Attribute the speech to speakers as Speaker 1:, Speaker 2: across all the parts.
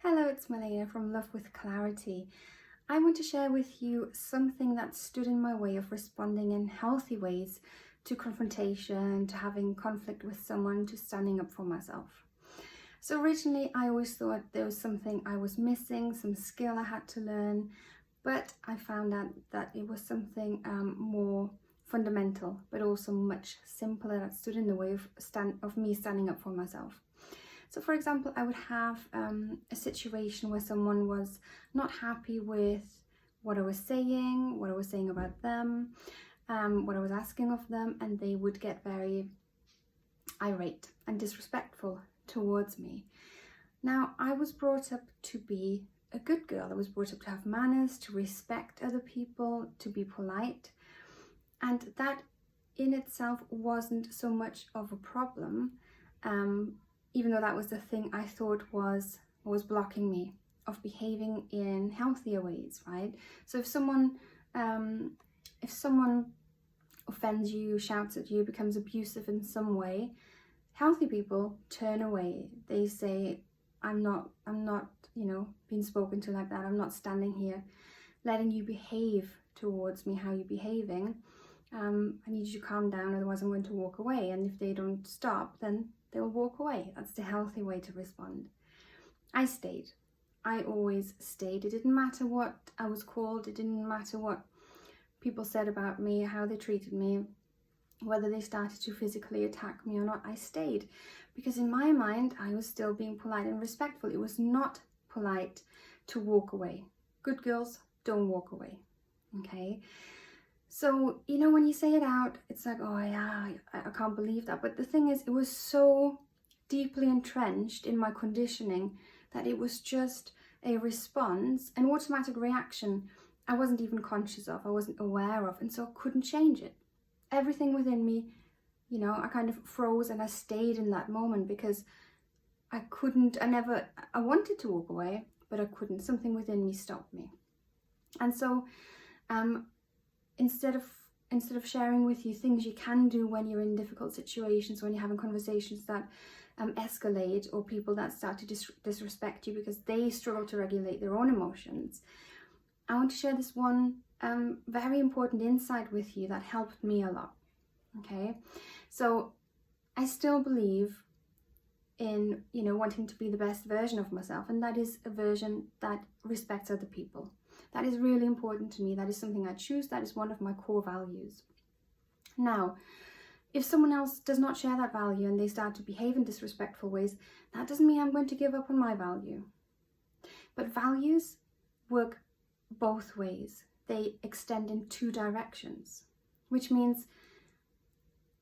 Speaker 1: Hello, it's Marlena from Love with Clarity. I want to share with you something that stood in my way of responding in healthy ways to confrontation, to having conflict with someone, to standing up for myself. So originally, I always thought there was something I was missing, some skill I had to learn, but I found out that it was something more fundamental, but also much simpler that stood in the way of me standing up for myself. So for example, I would have a situation where someone was not happy with what I was saying about them, what I was asking of them, and they would get very irate and disrespectful towards me. Now, I was brought up to be a good girl. I was brought up to have manners, to respect other people, to be polite, and that in itself wasn't so much of a problem. Even though that was the thing I thought was blocking me of behaving in healthier ways, right? So if someone offends you, shouts at you, becomes abusive in some way, healthy people turn away. They say, I'm not, being spoken to like that. I'm not standing here letting you behave towards me how you're behaving. I need you to calm down, otherwise I'm going to walk away. And if they don't stop, then they'll walk away. That's the healthy way to respond. I stayed. I always stayed. It didn't matter what I was called. It didn't matter what people said about me, how they treated me, whether they started to physically attack me or not. I stayed because in my mind, I was still being polite and respectful. It was not polite to walk away. Good girls don't walk away. Okay? So, when you say it out, it's like, oh yeah, I can't believe that. But the thing is, it was so deeply entrenched in my conditioning that it was just a response, an automatic reaction I wasn't even conscious of, I wasn't aware of, and so I couldn't change it. Everything within me, I kind of froze and I stayed in that moment because I wanted to walk away, but I couldn't. Something within me stopped me. And so, instead of sharing with you things you can do when you're in difficult situations, when you're having conversations that escalate, or people that start to disrespect you because they struggle to regulate their own emotions, I want to share this one very important insight with you that helped me a lot. Okay, so I still believe in wanting to be the best version of myself, and that is a version that respects other people. That is really important to me. That is something I choose. That is one of my core values. Now, if someone else does not share that value and they start to behave in disrespectful ways, that doesn't mean I'm going to give up on my value. But values work both ways. They extend in two directions, which means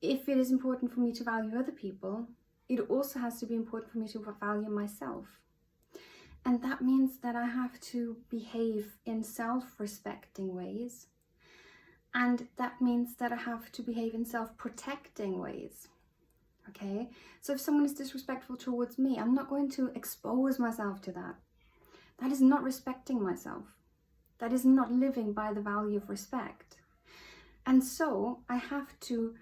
Speaker 1: if it is important for me to value other people, it also has to be important for me to value myself. And that means that I have to behave in self-respecting ways. And that means that I have to behave in self-protecting ways. Okay? So if someone is disrespectful towards me, I'm not going to expose myself to that. That is not respecting myself. That is not living by the value of respect. And so I have to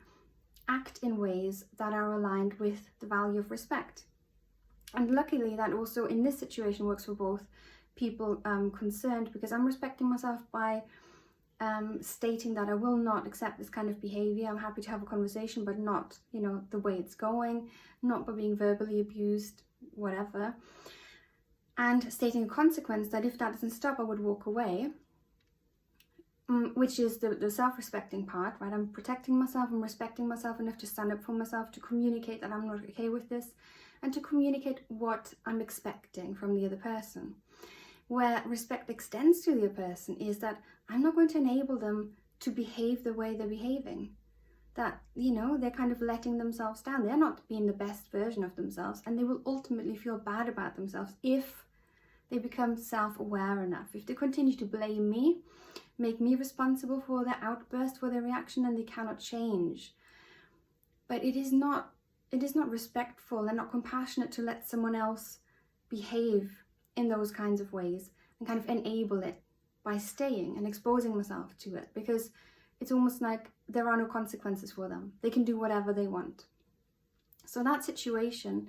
Speaker 1: act in ways that are aligned with the value of respect. And luckily that also in this situation works for both people concerned, because I'm respecting myself by stating that I will not accept this kind of behavior. I'm happy to have a conversation, but not, the way it's going, not by being verbally abused, whatever. And stating a consequence that if that doesn't stop, I would walk away, which is the self-respecting part, right? I'm protecting myself, I'm respecting myself enough to stand up for myself, to communicate that I'm not okay with this, and to communicate what I'm expecting from the other person. Where respect extends to the other person is that I'm not going to enable them to behave the way they're behaving. That, they're kind of letting themselves down. They're not being the best version of themselves, and they will ultimately feel bad about themselves if they become self-aware enough. If they continue to blame me, make me responsible for their outburst, for their reaction, and they cannot change. But it is not respectful and not compassionate to let someone else behave in those kinds of ways and kind of enable it by staying and exposing myself to it, because it's almost like there are no consequences for them. They can do whatever they want. So that situation,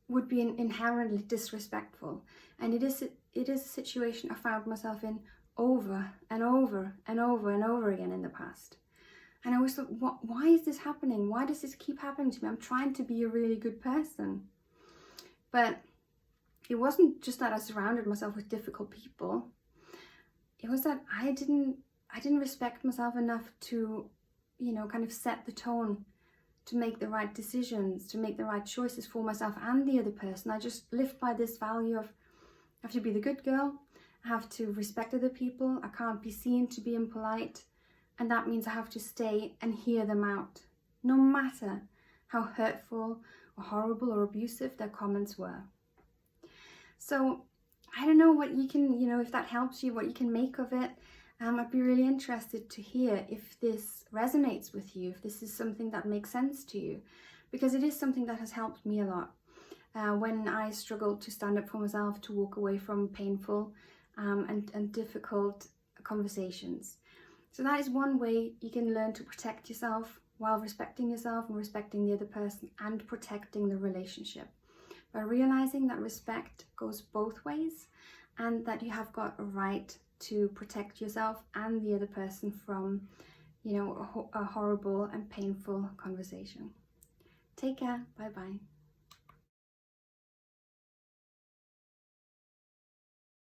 Speaker 1: would be inherently disrespectful. And it is a situation I found myself in over and over and over and over again in the past. And I always thought, why is this happening? Why does this keep happening to me? I'm trying to be a really good person. But it wasn't just that I surrounded myself with difficult people. It was that I didn't respect myself enough to, you know, kind of set the tone, to make the right decisions, to make the right choices for myself and the other person. I just lived by this value of, I have to be the good girl, I have to respect other people, I can't be seen to be impolite, and that means I have to stay and hear them out, no matter how hurtful or horrible or abusive their comments were. So I don't know what you can, you know, if that helps you, what you can make of it. I'd be really interested to hear if this resonates with you, if this is something that makes sense to you, because it is something that has helped me a lot when I struggled to stand up for myself, to walk away from painful and difficult conversations. So that is one way you can learn to protect yourself while respecting yourself and respecting the other person and protecting the relationship. By realizing that respect goes both ways and that you have got a right to protect yourself and the other person from, you know, a horrible and painful conversation. Take care. Bye bye.